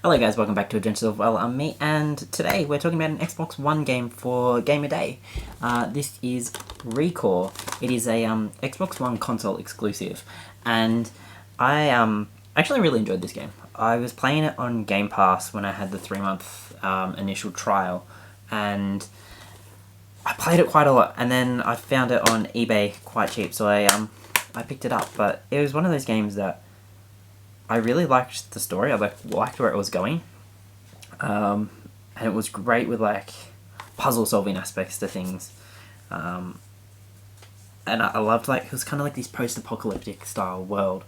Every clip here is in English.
Hello guys, welcome back to AdventuresOfWellUmMe, and today we're talking about an Xbox One game for Game a Day. This is Recore. It is a Xbox One console exclusive, and I actually really enjoyed this game. I was playing it on Game Pass when I had the 3-month initial trial, and I played it quite a lot, and then I found it on eBay quite cheap, so I picked it up. But it was one of those games that I really liked the story. I liked where it was going, and it was great with like puzzle solving aspects to things, and I loved like it was kind of like this post-apocalyptic style world,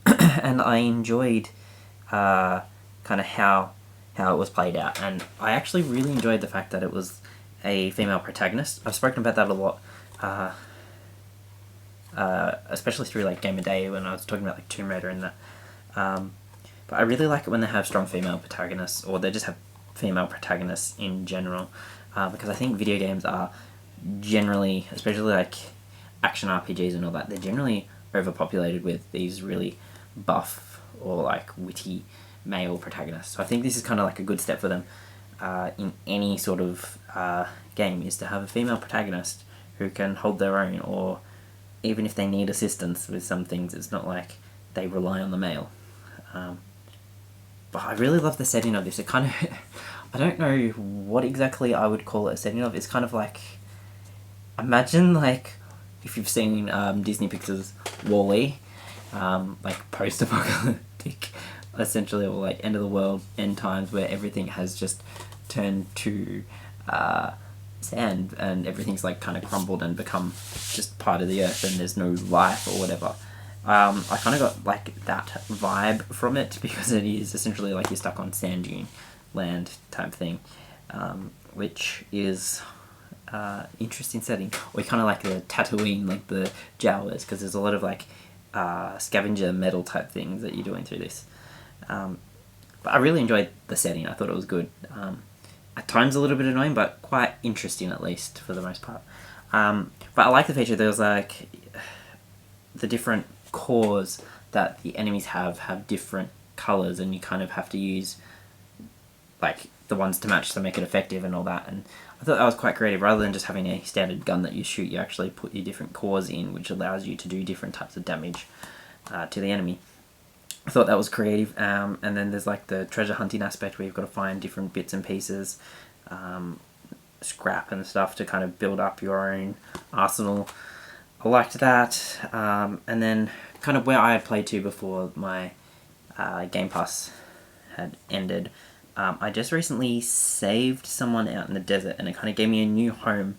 and I enjoyed kind of how it was played out, and I actually really enjoyed the fact that it was a female protagonist. I've spoken about that a lot, especially through like Game of Day when I was talking about like Tomb Raider and that. But I really like it when they have strong female protagonists, or they just have female protagonists in general, because I think video games are generally, especially like action RPGs and all that, they're generally overpopulated with these really buff or like witty male protagonists. So I think this is kind of like a good step for them in any sort of game, is to have a female protagonist who can hold their own, or even if they need assistance with some things, it's not like they rely on the male. But I really love the setting of this. It kind of, I don't know what exactly I would call it a setting of. It's kind of like, imagine like if you've seen Disney Pixar's WALL-E, like post-apocalyptic, essentially, or like end of the world, end times, where everything has just turned to sand and everything's like kind of crumbled and become just part of the earth and there's no life or whatever. I kind of got like that vibe from it, because it is essentially like you're stuck on sand dune land type thing, which is interesting setting. Or kind of like the Tatooine, like the Jawas, because there's a lot of like scavenger metal type things that you're doing through this. But I really enjoyed the setting. I thought it was good. At times a little bit annoying, but quite interesting at least for the most part. But I like the feature. There was like the different cores that the enemies have different colors, and you kind of have to use like the ones to match to make it effective and all that. And I thought that was quite creative. Rather than just having a standard gun that you shoot, you actually put your different cores in, which allows you to do different types of damage to the enemy. I thought that was creative. And then there's like the treasure hunting aspect, where you've got to find different bits and pieces, scrap and stuff, to kind of build up your own arsenal. I liked that, and then kind of where I had played to before my Game Pass had ended, I just recently saved someone out in the desert, and it kind of gave me a new home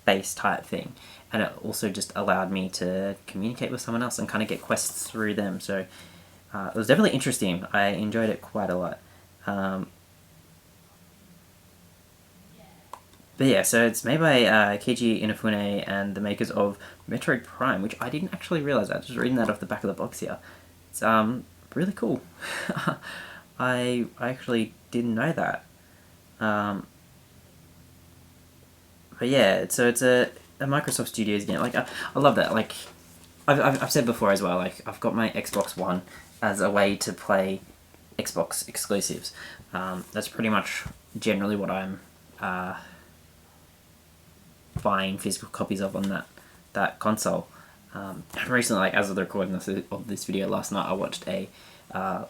base type thing, and it also just allowed me to communicate with someone else and kind of get quests through them, so it was definitely interesting. I enjoyed it quite a lot. But yeah, so it's made by Keiji Inafune and the makers of Metroid Prime, which I didn't actually realize. I was just reading that off the back of the box here. It's really cool. I actually didn't know that. But yeah, so it's a Microsoft Studios game. Like I love that. Like I've said before as well. Like I've got my Xbox One as a way to play Xbox exclusives. That's pretty much generally what I'm buying physical copies of on that console. Recently, like as of the recording of this video last night, I watched a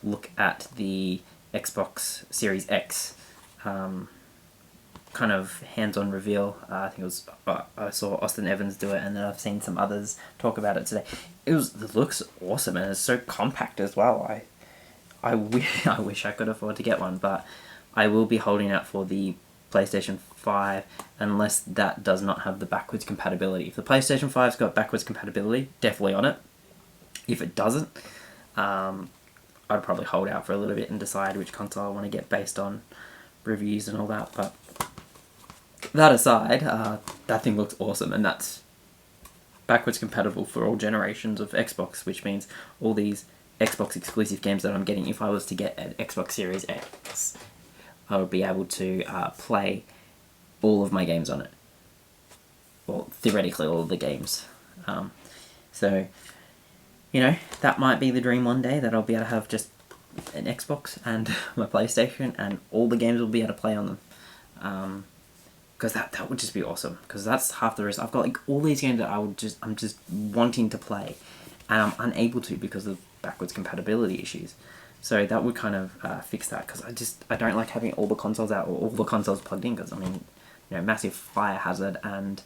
look at the Xbox Series X kind of hands-on reveal. I think it was I saw Austin Evans do it, and then I've seen some others talk about it today. It looks awesome, and it's so compact as well. I wish I could afford to get one, but I will be holding out for the PlayStation 5 unless that does not have the backwards compatibility. If the PlayStation 5's got backwards compatibility, definitely on it. If it doesn't, I'd probably hold out for a little bit and decide which console I want to get based on reviews and all that. But that aside, that thing looks awesome, and that's backwards compatible for all generations of Xbox, which means all these Xbox exclusive games that I'm getting, if I was to get an Xbox Series X, I would be able to play all of my games on it. Well, theoretically all of the games. So, you know, that might be the dream one day, that I'll be able to have just an Xbox and my PlayStation, and all the games will be able to play on them. Because that would just be awesome. Because that's half the risk. I've got like all these games that I'm just wanting to play, and I'm unable to because of backwards compatibility issues. So that would kind of fix that, because I don't like having all the consoles out or all the consoles plugged in, because I mean, you know, massive fire hazard, and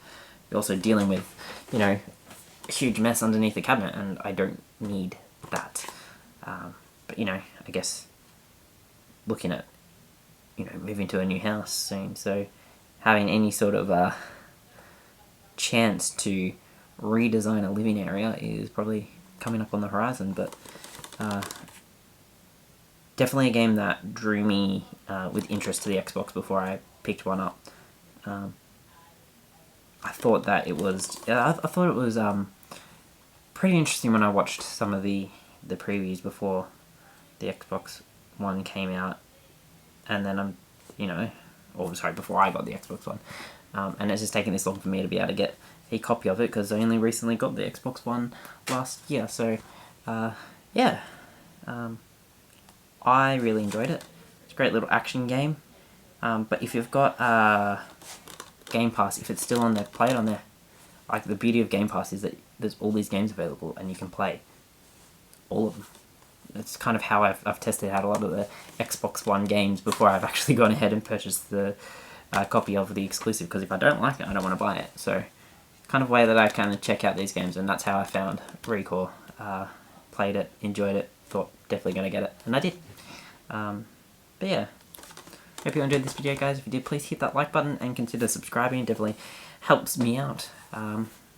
you're also dealing with, you know, a huge mess underneath the cabinet, and I don't need that. But you know, I guess looking at, you know, moving to a new house soon, so having any sort of chance to redesign a living area is probably coming up on the horizon. But definitely a game that drew me with interest to the Xbox before I picked one up. I thought that it was pretty interesting when I watched some of the previews before the Xbox One came out, and then before I got the Xbox One, and it's just taken this long for me to be able to get a copy of it, because I only recently got the Xbox One last year. So yeah, I really enjoyed it. It's a great little action game. But if you've got Game Pass, if it's still on there, play it on there. Like, the beauty of Game Pass is that there's all these games available and you can play all of them. That's kind of how I've tested out a lot of the Xbox One games before I've actually gone ahead and purchased the copy of the exclusive, because if I don't like it, I don't want to buy it. So, kind of way that I kind of check out these games, and that's how I found Recore. Played it, enjoyed it, thought definitely going to get it, and I did. But yeah, hope you enjoyed this video, guys. If you did, please hit that like button and consider subscribing. It definitely helps me out.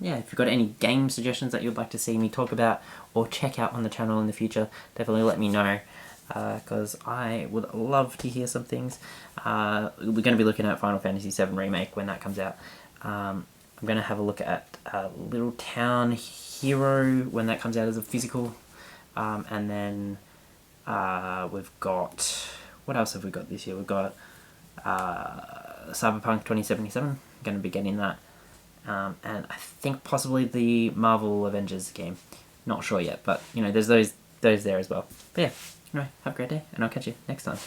Yeah, if you've got any game suggestions that you'd like to see me talk about or check out on the channel in the future, definitely let me know, because I would love to hear some things. We're going to be looking at Final Fantasy VII Remake when that comes out. I'm going to have a look at Little Town Hero when that comes out as a physical. And then we've got... What else have we got this year? We've got Cyberpunk 2077. Going to be getting that. And I think possibly the Marvel Avengers game. Not sure yet, but, you know, there's those there as well. But yeah, anyway, have a great day, and I'll catch you next time.